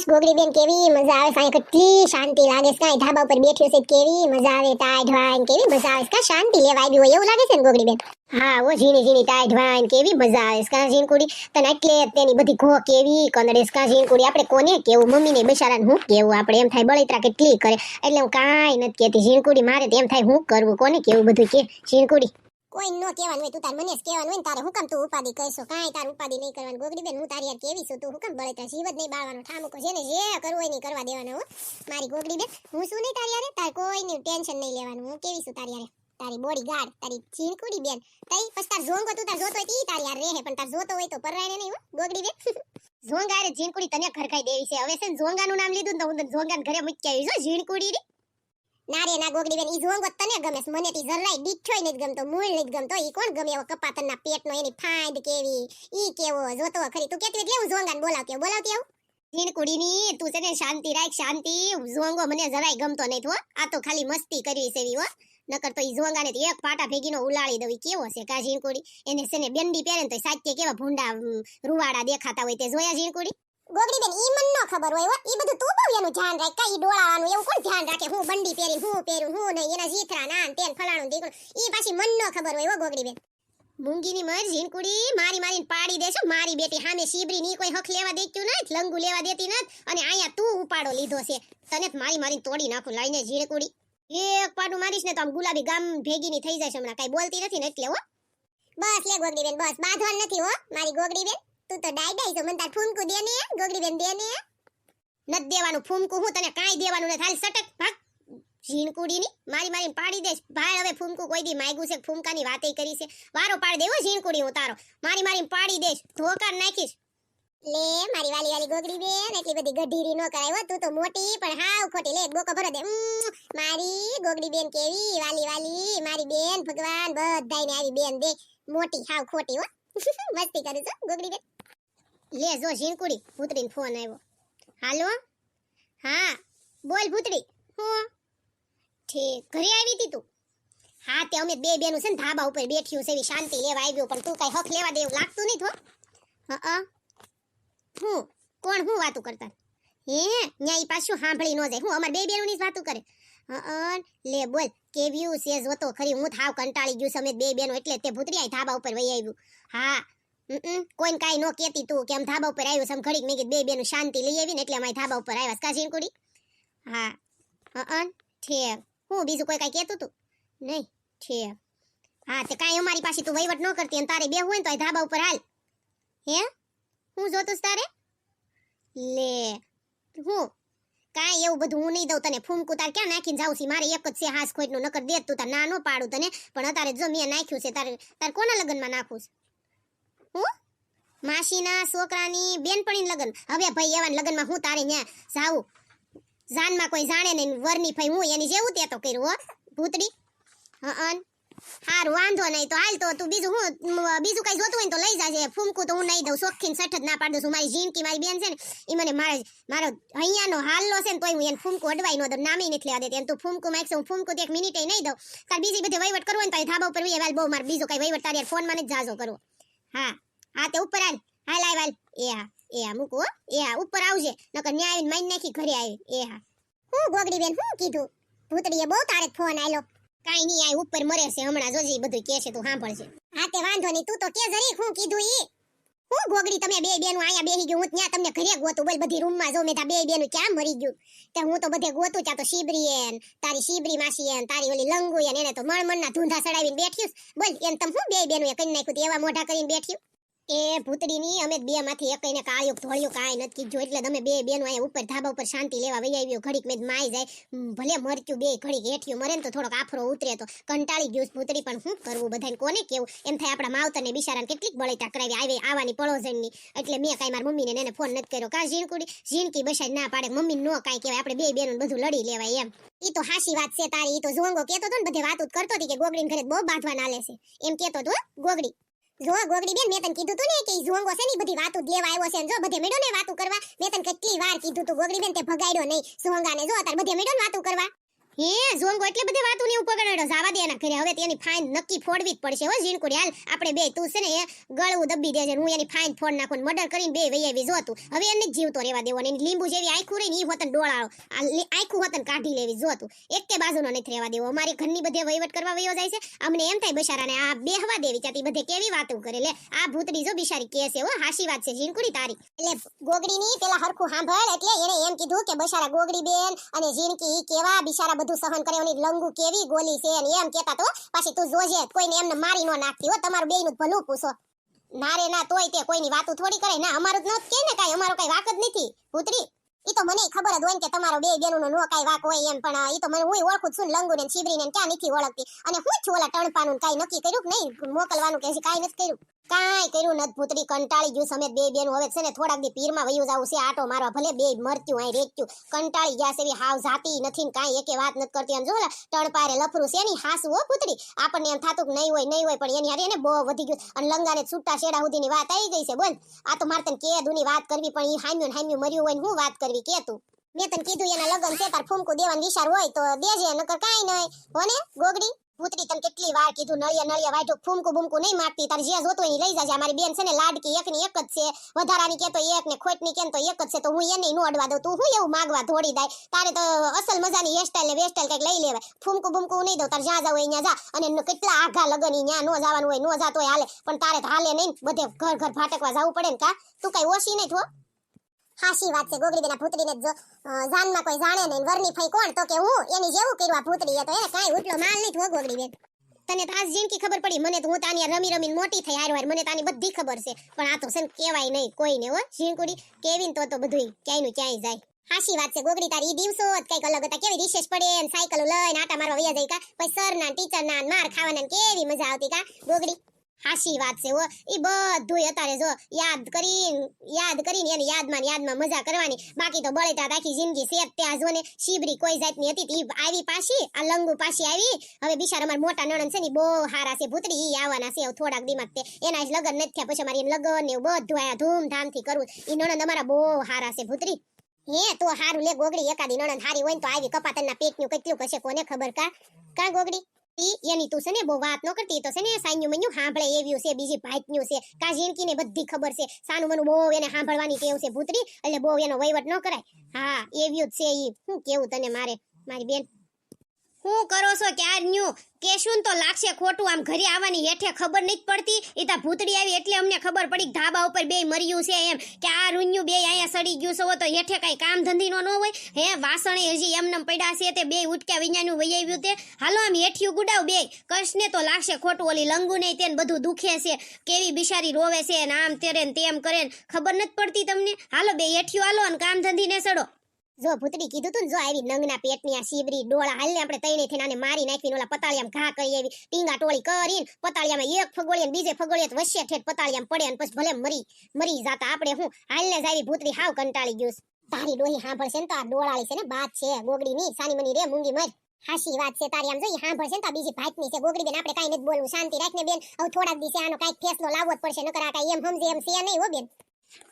ગોગડી બેન કેવી મજા આવે કાંઈ કેટલી શાંતિ લાગે છે કાંઈ ધાબા ઉપર બેઠ્યો છે કેવી મજા આવે ટાઈડ વાઈન કેવી મજા આવે કા શાંતિ લેવા આવી હોય એવું લાગે છે ને ગોગડી બેન હા ઓ ઝીણી ઝીણી ટાઈડ વાઈન કેવી મજા આવે કા ઝીણ કુડી તને એટલે તેની બધી ઘો કેવી કંદડેસ કા ઝીણ કુડી આપણે કોને કેવું મમ્મીને બિચારાને હું કેવું આપણે એમ થાય બળિતરા કેટલી કરે એટલે હું કાંઈ નથી કહેતી ઝીણ કુડી મારે તો એમ થાય હું કરવું કોને કેવું બધું કે ઝીણ કુડી કોઈ નો કહેવાનું હોય તું તાર મને જ કહેવાનું હોય ને તારે હુકમ તું ઉપાધિ કહેશો કાંઈ તાર ઉપાધિ નહીં કરવાનું ગોગડી બેન હું તારી યાર કેવી છું તું હુકમ બળે તાર જીવ જ નહીં બાળવાનો ઠામુકો છે ને જે કરવું હોય નહીં કરવા દેવાનો હો મારી ગોગડી બેન હું શું નહીં તારી યારે તાર કોઈનું ટેન્શન નહીં લેવાનું હું કેવી છું તારી યારે તારી બોડી ગાર્ડ તારી ચીણકુડી બેન તઈ પછી તાર ઝોંગો તું તાર જોતો હોય તી તારી યાર રહે પણ તાર જોતો હોય તો પરરાયને નહીં હો ગોગડી બેન ઝોંગા રે ચીણકુડી તને ખરખાઈ દેવી છે હવે છે ને ઝોંગાનું નામ લીધું ને તો હું ઝોંગાને ઘરે મૂકી આવી છું ઝીણકુડી રી ના રે ના ગોગડી બેન ઈ ઝોંગો તને ગમે છે મને તી જરાય દીઠોય નથી ગમતો મૂળ નથી ગમતો ઈ કોણ ગમે એવો કપાતરના પેટનો એની ફાંદ કેવી ઈ કેવો જોતો ખરી તું કેતી એટલે હું ઝોંગાને બોલાવતી આવું ઝીણકુડીની તું છે ને શાંતિ રાખ શાંતિ ઝોંગો મને જરાય ગમતો નહીં હો આ તો ખાલી મસ્તી કરવી છે એવી હો નકર તો ઈ ઝોંગાને તો એક પાટા ભેગીનો ઉલાળી દઉં કેવો છે કા ઝીણકુડી એને છે ને બેંડી પહેરે ને તો સાચે કેવા ભૂંડા રૂવાડા દેખાતા હોય તે જોયા ઝીણકુડી ગોગડી બેન ઈ મન નો ખબર હોય હો ઈ બધું તું બહુ એનું ધ્યાન રાખ કઈ ડોળાવાનું એવું કોણ ધ્યાન રાખે હું બંડી પહેરી હું પહેરું હું નહીં એના જીથરા નાન તેન ફલાણું દીકરું ઈ પાછી મન નો ખબર હોય હો ગોગડી બેન મૂંગીની મર ઝીણકુડી મારી મારીને પાડી દેશો મારી બેટી સામે શીબરી ની કોઈ હક લેવા દેતું નથી લંગુ લેવા દેતી નથી અને આયા તું ઉપાડો લીધો છે તને મારી મારીને તોડી નાખું લાઈને ઝીણકુડી એક પાડું મારીશ ને તો આમ ગુલાબી ગામ ભેગીની થઈ જશે હમણાં કઈ બોલતી નથી ને એટલે હો બસ લે ગોગડી બેન બસ બાંધવાનું નથી હો મારી ગોગડી બેન તું તો ડાઈ છો મને તાર ફૂમકું દે ને ગોગડી બેન દે ને નત દેવાનું ફૂમકું હું તને કાઈ દેવાનું નથી હાલ સટક ભાગ ઝીણકુડીની મારી મારીને પાડી દેશ ભાઈ હવે ફૂમકું કોઈ દી માગ્યું છે ફૂમકાની વાતેય કરી છે વારો પાડ દેવો ઝીણકુડી હું તારો મારી મારીને પાડી દેશ ધોકાર નાખીશ લે મારી વાલી વાલી ગોગડી બેન એટલી બધી ગઢીરી નો કરાય તું તો મોટી પણ હાવ ખોટી લે બોકો ભરો દે મારી ગોગડી બેન કેવી વાલી વાલી મારી બેન ભગવાન બધાયને આવી બેન દે મોટી હાવ ખોટી હો મસ્તી કરું છું ગોગડી બેન લે જો ઝીણકુડી ભૂતડીનો ફોન આવ્યો હાલો હા બોલ ભૂતડી હું ઠીક ઘરે આવી હતી તું હા તે અમે બે બેનું છે ને ધાબા ઉપર બેઠ્યું છે એવી શાંતિ લેવા આવ્યો પણ તું કઈ હક લેવા દે એવું લાગતું નહીં થો હું કોણ હું વાતું કરતા હે ન્યા ઈ પાછું સાંભળી ન જાય હું અમાર બે બેનું ની વાતું કરે લે બોલ કેવ્યું છે જોતો ખરી હું થાવ કંટાળી ગયું છે અમે બે બેનો એટલે તે ભૂતરી આઈ ધાબા ઉપર વઈ આવ્યું હા કોઈને કાઈ નો કેતી તું કે આમ ધાબા ઉપર આવ્યું સમ ઘડીક મેં કીધું બે બેનું શાંતિ લઈ આવી ને એટલે અમે ધાબા ઉપર આવ્યા કા ઝીણકુડી હા ઠીક હું બીજું કોઈ કાઈ કેતું તું નહીં ઠીક હા તે કાઈ અમારી પાસે તું વહીવટ ન કરતી અને તારે બે હોય ને તો આ ધાબા ઉપર હાલ હે હું જોતું તારે લે હું કાઈ એવું બધું હું નહીં દઉં તને ફૂમકું તાર ક્યાં નાખીને જાઉં છું મારે એક જ છે હાસ ખોટનું નકર દે તું તાર ના નો પાડું તને પણ અત્યારે જો મેં નાખ્યું છે તાર કોના લગ્નમાં નાખું છે હું માસીના છોકરાની બેનપણીના લગ્ન હવે ભાઈ એવા લગ્નમાં હું તારે ન્યા જાવું જાનમાં કોઈ જાણે નહીં વરની ભાઈ હું એની જેવું તે તો કર્યું હો ભૂતડી હારું વાંધો નહીં તો હાલ તો તું બીજું કઈ જોતું હોય તો લઈ જાજે ફૂમકું તો હું નહીં દઉં સોખીન સઠ જ ના પાડ દઉં છું મારી ઝીણકી મારી બેન છે ને એ મને મારો અહીંયાનો હાલનો છે ને તોય હું એને ફૂમકું અડવાઈ ન દઉં નામે નથી લેવા દેતી તું ફૂમકું માગશે હું ફૂમકું તો એક મિનિટે નહીં દઉં તાર બીજી બધી વહીવટ કરવો ને તો ધાબા ઉપર વી બહુ મારે બીજો કઈ વહીવટ તારી ફોનમાં જ જાજો કરવો હા તે ઉપર હાલ એ હા મૂકો એ હા ઉપર આવજે નકર ન્યા આવીને માઈ નાખી ઘરે આવી એ હા હું ગોગડી બેન હું કીધું ભૂતડીએ બહુ તારે ફોન આયલો કાઈ નહીં આ ઉપર મરે છે હમણાં જોજી બધું કે છે તું સાંભળજે હા તે વાંધો નહીં તું તો કે જરી હું કીધું ઈ હું ગોગડી તમે બે બેનું આયા બેહી ગયું હું ત્યાં તમને ઘરે ગોતું બોલ બધી રૂમમાં જો મે તા બે બેનું ક્યાં મરી ગયું તે હું તો બધે ગોતું ચા તો શીબરી એન તારી શીબરી માસી એન તારી ઓલી લંગુ એન એને તો મણમણના ધૂંધા સડાવીને બેઠ્યું બોલ એન તમ હું બે બેનું કરી નાખ્યું એવા મોઢા કરીને બેઠ્યું એ ભૂતડીની અમે બે માંથી એકઈને કાળિયો ધોળિયો કાઈ નથી કીધું એટલે તમે બે બેનો અહીંયા ઉપર ધાબા ઉપર શાંતિ લેવા વઈ આવ્યો ઘડીક મેં માઈ જાય ભલે મરચ્યું બે ઘડીક હેઠ્યું મરે ને તો થોડોક આફરો ઉતરે તો કંટાળી ગયું ભૂતડી પણ શું કરવું બધાને કોને કેવું એમ થાય આપણા માવતરને બિચારાને કેટલીક બળેતા કરાવી આવે આવાની પડોશણની એટલે મેં કાંઈ મારી મમ્મીને એને ફોન નથી કર્યો કા ઝીણકી બસાઈ ના પાડે મમ્મી નો કાંઈ કહેવાય આપણે બે બેનું બધું લડી લેવાય એમ ઈ તો હાસી વાત છે તારી ઈ તો ઝોંગો કેતો તો ને બધે વાતો કરતો હતી કે ગોગડીને ઘરે બહુ બાંધવા ના લેશે એમ કેતો તો ગોગડી જો ગોગડી બેન મેં તને કીધું તું ને કે ઝોંગો છે ની બધી વાતો લેવા આવ્યો છે જો બધે મેડો ને વાતો કરવા મેં તને કેટલી વાર કીધું તું ગોગડી બેન તે ભગાડ્યો નહીં ઝોંગાને જો તાર બધે મેડો ને વાતો કરવા હે જોંગો એટલે બધી વાતો ને ઉપગણડો જાવા દે એના ઘરે હવે તેની ફાઇન નક્કી ફોડવી જ પડશે હો ઝીણકુડી હાલ આપણે બે તું છે ને એ ગળું દબી દેજે હું એની ફાઇન ફોડ નાખું મર્ડર કરીને બે વઈ આવી જોતું હવે એને જ જીવતો રહેવા દેવો ને એની લીંબુ જેવી આંખું રહી ને ઈ હોતન ડોળાળો આંખું હોતન કાઢી લેવી જોતું એક કે બાજુનો નથી રહેવા દેવો અમારી ઘરની બધે વહીવટ કરવા વયો જાય છે અમને એમ થાય બશારાને આ બેહવા દેવી ચાતી બધે કેવી વાતો કરે લે આ ભૂતડી જો બિચારી કે છે હો હાસી વાત છે ઝીણકુડી તારી એટલે ગોગડીની પેલા હરખું સાંભળ એટલે એને એમ કીધું કે બશારા ગોગડી બેન અને ઝીણકી કેવા બિચારા બધું સહન કરે ઓની લંગુ કેવી ગોલી છે અને એમ કેતા તો પાછી તું જોજે કોઈને એમને મારી ન નાખતી હો તમારું બેયનું ભલું પૂછો ના રે ના તોય તે કોઈની વાતો થોડી કરે ના અમારું જ ન કે ને કાઈ અમારો કઈ વાક જ નથી ભૂતરી ઈ તો મને ખબર જ હોય કે તમારો બે બેનનો નો કાઈ વાક હોય એમ પણ ઈ તો મને હું ઓળખું છું લંગુ ને છીબરી ને ક્યાં નથી ઓળખતી અને હું છું ઓલા ટણપાનું કાઈ નક્કી કર્યું કે નહીં મોકલવાનું કે કાઈ નથી કર્યું કાઈ કર્યું નથી ભૂતરી કંટાળી ગયું સમેત બે બેન હવે છે ને થોડાક દી પીરમાં વયું જાવું છે આટો મારવા ભલે બે મરત્યું આઈ રેચ્યું કંટાળી ગયા છે એવી હાવ જાતી નથી ને કાઈ એકે વાત નથી કરતી અને જો ટણપારે લફરું છે ની હાસુ હો ભૂતરી આપણને એમ થાતું કે નહીં હોય પણ એની હારે ને બહુ વધી ગયું અને લંગાને છૂટા છેડા સુધીની વાત આવી ગઈ છે બોલ આ તો મારે તને કે દુની વાત કરવી પણ ઈ હામ્યું મર્યું હોય ને હું વાત કરવી કે તું મેં તને કીધું એના લગન છે તાર ફૂમકું દેવાનો વિચાર હોય તો દેજે નકર કાઈ નહીં હોને ગોગડી ભૂતરી તને કેટલી વાર કીધું નળિયા વાઢો ફૂમકું બુમકું નહીં માગતી તાર જે જોતો એ લઈ જાજે અમારી બેન છે ને લાડકી એકની એક જ છે વધારાની કે તો એક ને ખોટની કે તો એક જ છે તો હું એને નો અડવા દઉં તું હું એવું માગવા થોડી દાય તારે તો અસલ મજાની હેરસ્ટાઈલ ને વેસ્ટાઈલ કઈક લઈ લેવાય ફૂમકું બુમકું નહીં દઉં તાર જ્યાં જાવ અહીંયા જા અને કેટલા આઘા લગન ન્યા નો જવાનું હોય નો જાતો હોય હાલે પણ તારે તો હાલે નહીં બધે ઘર ભાટકવા જવું પડે ને કા તું કઈ ઓછી નહીં થો હાસી વાત છે ગોગડી બેના ભૂતડીને જો જાનમાં કોઈ જાણે નહીં વરની ફઈ કોણ તો કે હું એની જેવું કર્યું આ ભૂતડીએ તો એને કાઈ ઉટલો માલ નહીં થો ગોગડી બેન તને તો આજ જીણકી ખબર પડી મને તો હું તાની રમીને મોટી થઈ હાર મને તાની બધી ખબર છે પણ આ તો છે ને કહેવાય નહીં કોઈને હો ઝીણકુડી કેવીન તો બધુંય ક્યાંયનું ક્યાંય જાય હાસી વાત છે ગોગડી તારી દિવસો જ કઈક અલગ હતા કેવી રિસેસ પડે ને સાયકલ લઈને આટા મારવા વયા જાય કા પછી સર ના ટીચર ના માર ખાવાના કેવી મજા આવતી કા ગોગડી હાસી વાત છે હો ઈ બધું અત્યારે જો યાદ કરીને એની યાદમાં મજા કરવાની બાકી તો બળેટા આખી જિંદગી સેત ત્યાં જો ને શીબરી કોઈ જાતની હતી ઈ આવી પાછી આ લંગુ પાછી આવી હવે બિચારા અમાર મોટા નણંદ છે ને બહુ હારા છે ભૂતરી ઈ આવવાના છે થોડાક દિમાગ તે એના જ લગન નથી થયા પછી અમારી લગન ને બધું આયા ધૂમધામથી કરવું ઈ નણંદ અમારા બહુ હારા છે ભૂતરી હે તો હારું લે ગોગડી એકાદી નણંદ હારી હોય ને તો આવી કપાતરના પેટનું કેટલું કશે કોને ખબર કા ગોગડી એની તું છે ને બહુ વાત ન કરતી તો છે ને સાઈન્યું મન્યું સાંભળે એવ્યું છે બીજી ભાતન્યું છે કા ઝીણકીને બધી ખબર છે સાનું મનું બહુ એને સાંભળવાની ટેવ છે ભૂતરી એટલે બહુ એનો વહીવટ ન કરાય હા એવ્યું જ છે ઈ હું કેવું તને મારી બેન હું કરો છો ક્યારન્યું કેશું તો લાગશે ખોટું આમ ઘરે આવવાની હેઠે ખબર નથી પડતી એ તા ભૂતડી આવી એટલે અમને ખબર પડી ધાબા ઉપર બે મર્યું છે એમ કે આ રૂન્યું બે અહીંયા સડી ગયું છે તો હેઠે કઈ કામ ધંધીનો ન હોય હે વાસણે હજી એમનેમ પડ્યા છે તે બે ઉટક્યા વિඥાનું વહી આવ્યું તે હાલો આમ હેઠિયું ગુડાવ બે કશને તો લાગશે ખોટું ઓલી લંગુ નહીં તેને બધું દુખે છે કેવી બિચારી રોવે છે ને આમ તેરે ને તેમ કરે ને ખબર નથી પડતી તમને હાલો બે હેઠિયું હાલો અને કામ ધંધીને સડો જો ભૂતડી કીધું તું ને જો આવી નંગના પેટની આ શીબરી ડોળા હાલને આપણે તઈને થઈને આને મારી નાખીને ઓલા પતાળિયામાં ઘા કરી એવી ટીંગા ટોળી કરીને પતાળિયામાં એક ફગોળીએ બીજે ફગોળીએ વચ્ચે ઠેઠ પતાળિયામાં પડે અને પછી ભલે મરી જાતા આપણે હું હાલને જ આવી ભૂતડી હાવ કંટાળી ગયું તારી ડોહી સાંભળશે ને તો આ ડોળાળી છે ને બાત છે ગોગડી ની સાની મની રે મૂંગી મર હાસી વાત છે તારી આમ જોઈ સાંભળશે ને તો બીજી ભાતની છે ગોગડી બેન આપણે કાઈ નથી બોલવું શાંતિ રાખને બેન હવે થોડાક દિવસે આનો કાઈક ફેસલો લાવવો જ પડશે નકર આ કાઈ એમ સમજે એમ છે નહીં હો બેન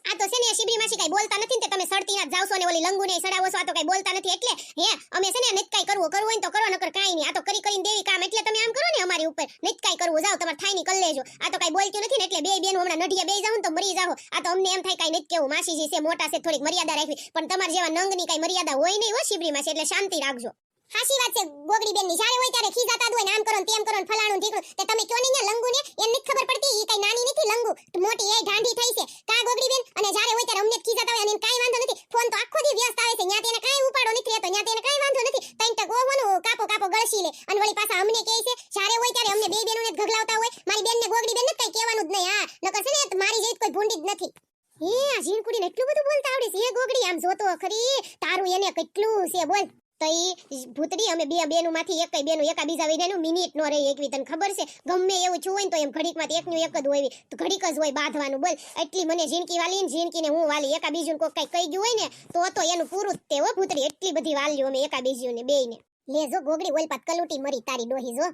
આ તો છે ને શિબરી માસી કઈ બોલતા નથી ને તમે સડતી ના જાવશો ને ઓલી લંગુ ને સડાવો છો આ તો કઈ બોલતા નથી એટલે હે અમે છે ને નથી કઈ કરવું હોય તો કરો નકર કાઈ નહીં આ તો કરીને દેવી કામ એટલે તમે આમ કરો ને અમારી ઉપર નથી કઈ કરવું જાવ તમારે થાય ની કર લેજો આ તો કઈ બોલતું નથી ને એટલે બે બેન હમણાં નઢિયા બે જાવ તો મરી જાવ આ તો અમને એમ થાય કઈ નથી કેવું માસીજી છે મોટા છે થોડીક મર્યાદા રાખવી પણ તમાર જેવા નંગની કઈ મર્યાદા હોય નહીં હો શિબરી માસી એટલે શાંતિ રાખજો હાસી વાત છે ગોગડી બેન ની જ્યારે હોય ત્યારે ખીજાતા હોય ને આમ કરો ને તેમ કરો ને ફલાણું ઠીકરું તે તમે કયો નહીં લંગુ ને એમ નથી ખબર પડતી ઈ કઈ નાની નથી લંગુ મોટી એ ઢાંઢી થઈ છે કા ગોગડી બેન અને જ્યારે હોય ત્યારે અમને ખીજાતા હોય અને કાઈ વાંધો નથી ફોન તો આખો દી વ્યસ્ત આવે છે ન્યા તેને કાઈ ઉપાડો નથી રહેતો ન્યા તેને કાઈ વાંધો નથી તઈન તક ઓવાનું કાપો ગળસી લે અને વળી પાછા અમને કહે છે જ્યારે હોય ત્યારે અમને બે બેનોને ગગલાવતા હોય મારી બેન ને ગોગડી બેન ને કઈ કહેવાનું જ નહીં હા નકર છે ને મારી જેવી કોઈ ભૂંડી જ નથી હે આ ઝીણકુડીને એટલું બધું બોલતા આવડે છે હે ગોગડી આમ જોતો ખરી તારું એને કેટલું છે બોલ તઈ ભૂતડી અમે બે બેનુમાંથી એકઈ બેનું એકા બીજા વિનાનું મિનિટ નો રહી એકવી તને ખબર છે ગમે એવું છું હોય ને તો એમ ઘડીકમાંથી એકનું એક જ હોય તો ઘડીક જ હોય બાંધવાનું બોલ એટલી મને ઝીણકી વાલી ને ઝીણકીને હું વાલી એકા બીજું કોઈ કઈ કહી ગયું હોય ને તો એનું પૂરું જ તે હો ભૂતડી એટલી બધી વાલ્યું અમે એકા બીજું ને બેયને લે જો ગોગડી ઓલ પાત કલુટી મરી તારી ડોહી જો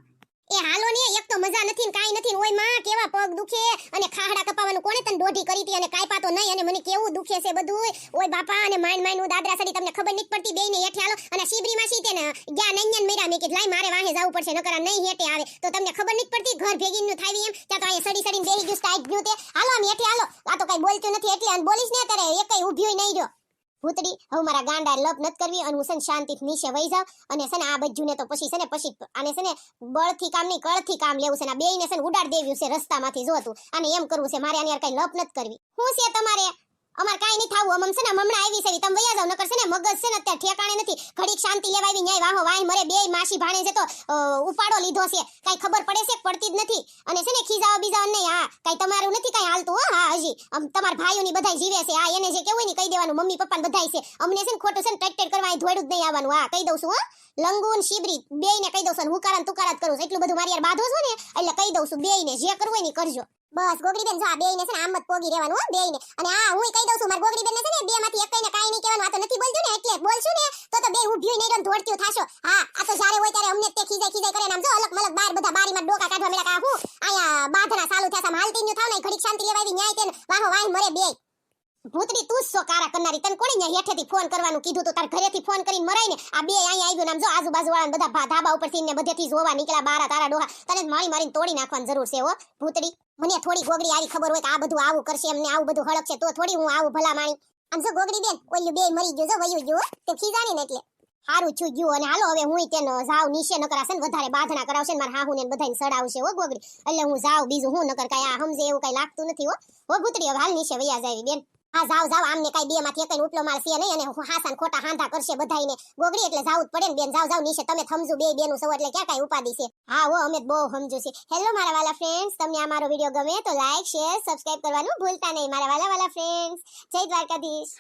એ હાલો ને, એક તો મજા નથી ને કાઈ નથી ને, ઓય માં કેવા પગ દુખે અને ખાહડા કપાવાનું કોણે તને દોઢી કરી હતી અને કાઈ પાતો નહીં અને મને કેવું દુખે છે બધું. ઓય બાપા, અને માઈન હું દાદરા સડી તમને ખબર નથી પડતી બેયને હેઠે હાલો અને શીબરીમાં સીતે ને ગયા નૈયન મેરા મે કે લાઈ મારે વાહે જાવું પડશે નકર આ નહીં હેઠે આવે તો તમને ખબર નથી પડતી ઘર ભેગીન નું થાવી એમ. ત્યાં તો અહીંયા સડીને બેહી ગયું સ્ટાઈક ગયું તે. હાલો આમ હેઠે હાલો, આ તો કઈ બોલતું નથી એટલે અને બોલીશ ને ત્યારે એકઈ ઊભી નહીં રહ્યો. ભૂતડી, હવે મારા ગાંડા લપ નત કરવી અને હું છે ને શાંતિથી નીચે વઈ જાવ અને છે ને આ બજ્જુને તો પછી આને છે ને બળથી કામ નહીં કળથી કામ લેવું છે ને આ બેયને છે ને ઉડાડ દેવ્યું છે રસ્તામાંથી જોતું અને એમ કરવું છે મારે આની યાર કઈ લપ નત કરવી. હું છે તમારે અમાર કાઈ નહીં થાવું અમમ છે ને હમણાં આવી છે તમે વયા જાવ નકર છે ને મગજ છે ને અત્યારે ઠેકાણે નથી. ઘડીક શાંતિ લેવા આવી ન્યાય વાહો વાય મરે બેય માસી ભાણે છે તો ઉપાડો લીધો છે કાઈ ખબર પડે છે પડતી જ નથી અને છે ને ખીજાવ બીજાવ નહીં. હા કાઈ તમારું નથી કાઈ હાલતું હો. હા હજી તમાર ભાઈઓની બધાય જીવે છે. હા એને જે કેવું ને કહી દેવાનું મમ્મી પપ્પાને બધાય છે. અમને છે ને ખોટું છે ને ટેક કરવા અહીં ધોડું જ નહીં આવવાનું. હા કહી દઉં છું હો, લંગુન શીબરી બેયને કહી દઉં છું હુકારાન તુકારા જ કરું છું. એટલું બધું મારી યાર બાધો છો ને એટલે કહી દઉં છું બેયને જે કરવું હોય ને કરજો. બસ ગોગડી બેન જો આ બેયને છે ને આમ જ પોગી રહેવાનું હો બેયને. અને હા હું કહી દઉં છું મારી ગોગડી બેનને છે ને બે માંથી એકઈને કાઈ નહીં કહેવાનું. આ તો નથી બોલજો ને એટલે બોલશું ને તો બે ઊભી નહીં રહો ધોડતી થાશો. હા આ તો જ્યારે હોય ત્યારે અમને તે ખીજાઈ કરે નામ જો અલગ મલક બાર બધા બારીમાં ડોકા કાઢવા મેળા કા હું આયા બાધના ચાલુ થયા સામ હાલતી ન્યુ થાવ ને ઘડીક શાંતિ લેવા આવી ન્યાય તેન વાહો વાહ મરે બેય. ભૂતડી તું સો કારા કરનારી તને કોણે ન્યા હેઠેથી ફોન કરવાનું કીધું તો તાર ઘરેથી ફોન કરીને મરાય ને. આ બે અહીંયા આવ્યું નામ જો આજુબાજુ વાળા બધા ધાબા ઉપરથી ને બધેથી જોવા નીકળ્યા બારા તારા ડોહા તને મારીને તોડી નાખવાની જરૂર છે હો ભૂતડી. મને થોડી ગોગડી આવી ખબર હોય કે આ બધું આવું કરશે એમને આવું બધું હળક છે તો થોડી હું આવું ભલા માણી. આમ જો ગોગડી બેન ઓલ્યું બે મરી ગયો જો વયું ગયો તે ખીજાણી ને એટલે હારું છું ગયું. અને હાલો હવે હું તેનો જાવ નીચે ન કરાશે ને વધારે બાધના કરાવશે ને મારા હાહુ ને બધાને સડાવશે હો ગોગડી. એટલે હું જાવ બીજું હું નકર કાઈ આ સમજે એવું કઈ લાગતું નથી હો. હો ભૂતડી હવે હાલ નીચે વયા જાવી બેન. હા જાવ આમને કઈ બે માંથી એકઈ ઉપલો માર છે નહીં અને હાસાન ખોટા હાંધા કરશે બધાઈને ગોગડી એટલે જાવું જ પડે ને બેન. જાવ નીચે તમે સમજુ બે બેનું સૌ એટલે ક્યાં કઈ ઉપાદી છે. હા હો અમે બહુ સમજુ છે. હેલો મારા વાલા ફ્રેન્ડ્સ, તમને આ મારો વિડિયો ગમે તો લાઈક શેર સબસ્ક્રાઇબ કરવાનું ભૂલતા નહીં મારા વાલા ફ્રેન્ડ્સ. જય દ્વારકાધીશ.